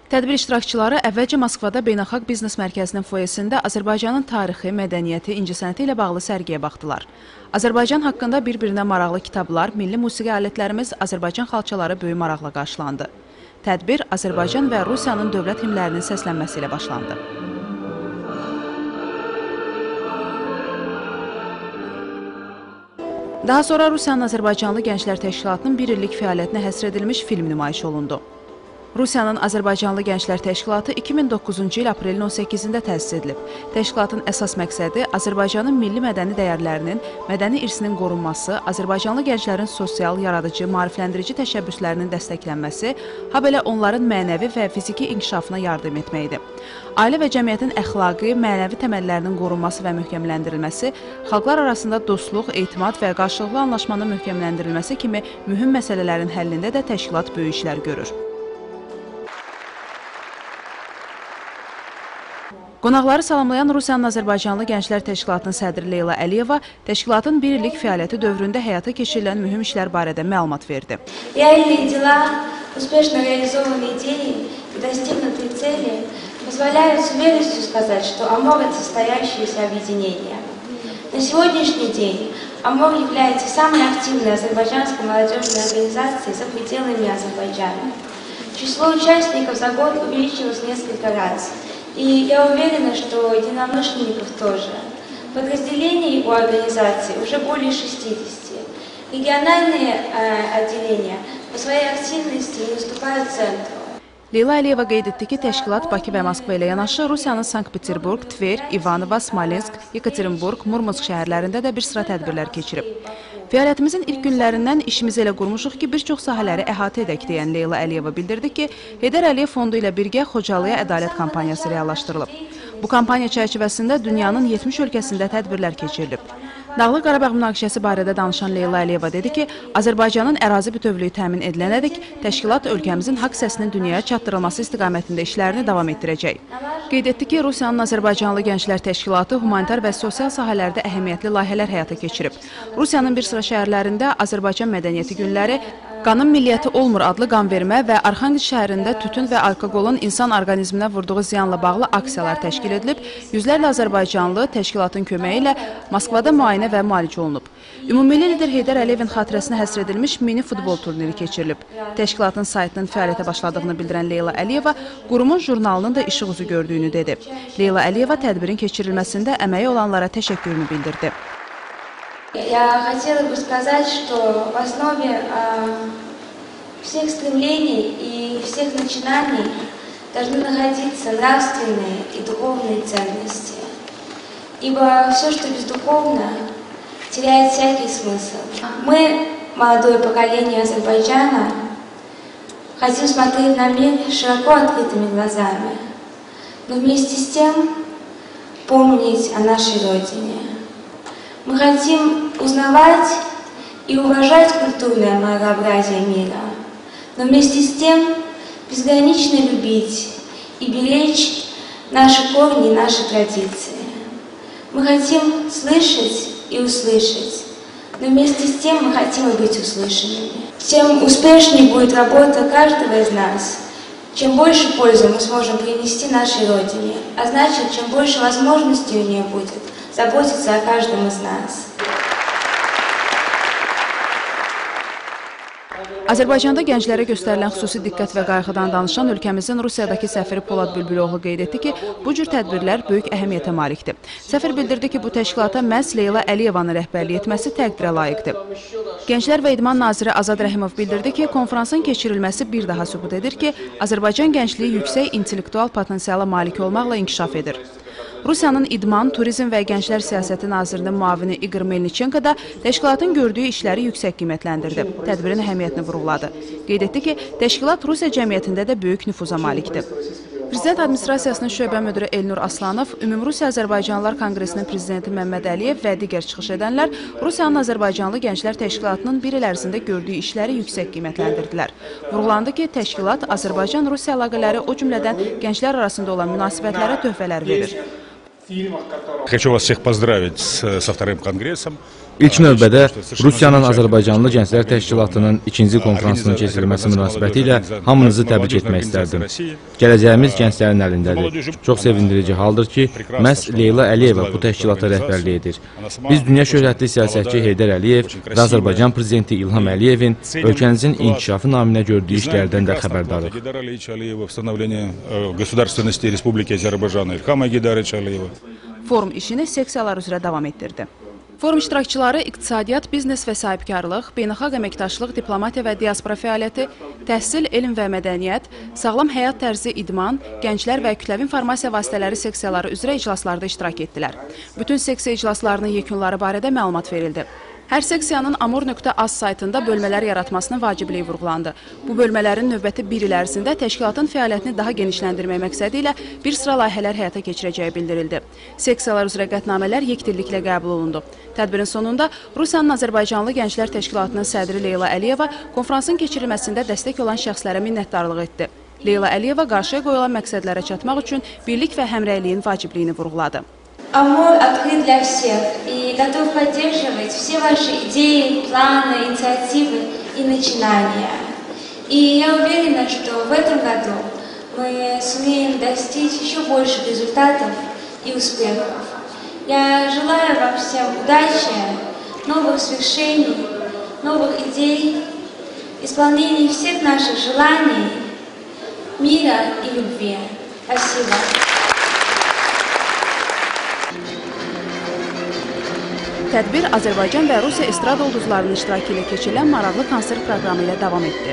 Tədbir iştirakçıları əvvəlcə Moskvada Beynəlxalq Biznes Mərkəzinin foyesində Azərbaycanın tarixi, mədəniyyəti, incəsənəti ilə bağlı sərgiyə baxdılar. Azərbaycan haqqında bir-birinə maraqlı kitablar, milli musiqi alətlərimiz, Azərbaycan xalçaları böyük maraqla qarşılandı. Tədbir Azərbaycan və Rusiyanın dövlət himnlərinin səslənməsi ilə başlandı. Daha sonra Rusiyanın Azərbaycanlı Gənclər Təşkilatının bir illik fəaliyyətinə həsr edilmiş film nümayiş olundu. Rusiyanın Azərbaycanlı Gənclər Təşkilatı 2009-cu il aprelin 18-də təsis edilib. Təşkilatın əsas məqsədi Azərbaycanın milli mədəni dəyərlərinin, mədəni irsinin qorunması, Azərbaycanlı gənclərin sosial, yaradıcı, maarifləndirici təşəbbüslərinin dəstəklənməsi, habelə onların mənəvi və fiziki inkişafına yardım etməkdir. Ailə və cəmiyyətin əxlaqi, mənəvi təməllərinin qorunması və möhkəmləndirilməsi, xalqlar arasında dostluq, etimad və qarşılıqlı anlaşmanın möhkəmləndirilməsi kimi mühüm məsələlərin həllində də təşkilat böyük işlər görür. Qonaqları salamlayan Rusiyanın Azərbaycanlı Gənclər Təşkilatının sədri Leyla Əliyeva təşkilatın bir illik fəaliyyəti dövründə həyata keçirilən mühüm işlər barədə məlumat verdi. Реальные дела, успешно реализованные идеи и достигнутые цели позволяют с уверенностью сказать, что АМОР – это состоящееся объединение. На сегодняшний день АМОР является самой активной азербайджанской молодежной организацией за пределами Азербайджана. Число участников за год увеличилось несколько раз. И я уверена, что единомышленников тоже. Подразделений у организации уже более 60. Региональные отделения по своей активности не уступают центру. Leyla Əliyeva qeyd etdi ki, təşkilat Bakı və Moskva ilə yanaşı Rusiyanın Sankt-Peterburg, Tver, Ivanovo, Smolensk, Yekaterinburg, Murmansk şəhərlərində də bir sıra tədbirlər keçirib. Fəaliyyətimizin ilk günlərindən işimizi elə qurmuşuq ki, bir çox sahələri əhatə edək deyən Leyla Əliyeva bildirdi ki, Heydər Əliyev fondu ilə birgə Xocalıya ədalət kampaniyası reallaşdırılıb. Bu kampaniya çərçivəsində dünyanın 70 ölkəsində tədbirlər keçirilib. Dağlıq Qarabağ münaqişəsi barədə danışan Leyla Əliyeva dedi ki, Azərbaycanın ərazi bütövlüyü təmin edilənədək təşkilat ölkəmizin haqq səsinin dünyaya çatdırılması istiqamətində işlərini davam etdirəcək. Qeyd etdi ki, Rusiyanın Azərbaycanlı Gənclər Təşkilatı humanitar və sosial sahələrdə əhəmiyyətli layihələr həyata keçirib. Rusiyanın bir sıra şəhərlərində Azərbaycan mədəniyyəti günləri, Qanın Milliyyəti Olmur adlı qanvermə və Arxangelsk şəhərində tütün və alkoqolun insan orqanizminə vurduğu ziyanla bağlı aksiyalar təşkil edilib, yüzlərlə Azərbaycanlı təşkilatın köməyi ilə Moskvada müayinə və müalicə olunub. Ümummilli lider Heydər Əliyevin xatirəsinə həsr edilmiş mini futbol turniri keçirilib. Təşkilatın saytının fəaliyyətə başladığını bildirən Leyla Əliyeva qurumun jurnalının da işıq üzü gördüyünü dedi. Leyla Əliyeva tədbirin keçirilməsində əməyi olanlara təşəkkürünü bildirdi. Я хотела бы сказать, что в основе всех стремлений и всех начинаний должны находиться нравственные и духовные ценности. Ибо все, что бездуховно, теряет всякий смысл. Мы, молодое поколение Азербайджана, хотим смотреть на мир широко открытыми глазами, но вместе с тем помнить о нашей Родине. Мы хотим узнавать и уважать культурное многообразие мира, но вместе с тем безгранично любить и беречь наши корни и наши традиции. Мы хотим слышать и услышать, но вместе с тем мы хотим и быть услышанными. Тем успешнее будет работа каждого из нас, чем больше пользы мы сможем принести нашей Родине, а значит, чем больше возможностей у нее будет заботиться о каждом из нас. Azərbaycanda gənclərə göstərilən xüsusi diqqət və qayğıdan danışan ölkəmizin Rusiyadakı səfiri Polad Bülbüloğlu qeyd etdi ki, bu cür tədbirlər böyük əhəmiyyətə malikdir. Səfir bildirdi ki, bu təşkilata məhz Leyla Əliyevanın rəhbərlik etməsi təqdirə layiqdir. Gənclər və İdman naziri Azad Rəhimov bildirdi ki, konferansın keçirilməsi bir daha sübut edir ki, Azərbaycan gəncliyi yüksək intellektual potensiala malik olmaqla inkişaf edir. Rusiyanın İdman, Turizm və Gənclər Siyasəti Nazirinin müavini İqor Melnichenko da təşkilatın gördüyü işləri yüksək qiymətləndirdi. Tədbirin əhəmiyyətini vurğuladı. Qeyd etdi ki, təşkilat Rusiya cəmiyyətində də böyük nüfuza malikdir. Prezident Administrasiyasının şöbə müdiri Elnur Aslanov, Ümumrusiya Azərbaycanlılar Konqresinin prezidenti Məmməd Əliyev və digər çıxış edənlər Rusiyanın Azərbaycanlı Gənclər Təşkilatının bir il ərzində gördüyü işləri yüksək qiymətləndirdilər. Vurğulandı ki, təşkilat Azərbaycan-Rusiya əlaqələri, o cümlədən gənclər arasında olan münasibətlərə töhfələr verir. Хочу вас всех поздравить со вторым конгрессом. İlk növbədə Rusiyanın Azərbaycanlı Gənclər Təşkilatının ikinci konferansının keçirilməsi münasibəti ilə hamınızı təbrik etmək istərdim. Gələcəyimiz gənclərin əlindədir. Çox sevindirici haldır ki, məhz Leyla Əliyeva bu təşkilata rəhbərlik edir. Biz dünya şöhrətli siyasətçi Heydər Əliyev və Azərbaycan Prezidenti İlham Əliyevin ölkənizin inkişafı naminə gördüyü işlərdən də xəbərdarıq. Forum işini seksiyalar üzrə davam etdirdi. Forum iştirakçıları iqtisadiyyat, biznes və sahibkarlıq, beynəlxalq əməkdaşlıq, diplomatiya və diaspora fəaliyyəti, təhsil, elm və mədəniyyət, sağlam həyat tərzi, idman, gənclər və kütləvi informasiya vasitələri seksiyaları üzrə iclaslarda iştirak etdilər. Bütün seksiya iclaslarının yekunları barədə məlumat verildi. Hər seksiyanın amur.az saytında bölmələr yaratmasının vacibliyi vurğulandı. Bu bölmələrin növbəti bir il ərzində təşkilatın fəaliyyətini daha genişləndirmək məqsədi ilə bir sıra layihələr həyata keçirəcəyi bildirildi. Seksiyalar üzrə qətnamələr yekdilliklə qəbul olundu. Tədbirin sonunda Rusiyanın Azərbaycanlı Gənclər Təşkilatının sədri Leyla Əliyeva konferansın keçirilməsində dəstək olan şəxslərə minnətdarlıq etdi. Leyla Əliyeva qarşıya qoyulan məqsədlərə çatmaq üçün birlik və həmrəyliyin vacibliyini vurğuladı. Амур открыт для всех и готов поддерживать все ваши идеи, планы, инициативы и начинания. И я уверена, что в этом году мы сумеем достичь еще больших результатов и успехов. Я желаю вам всем удачи, новых свершений, новых идей, исполнения всех наших желаний, мира и любви. Спасибо. Tədbir Azərbaycan və Rusiya estrada ulduzlarının iştirakı ilə keçirilən maraqlı konsert proqramı ilə davam etdi.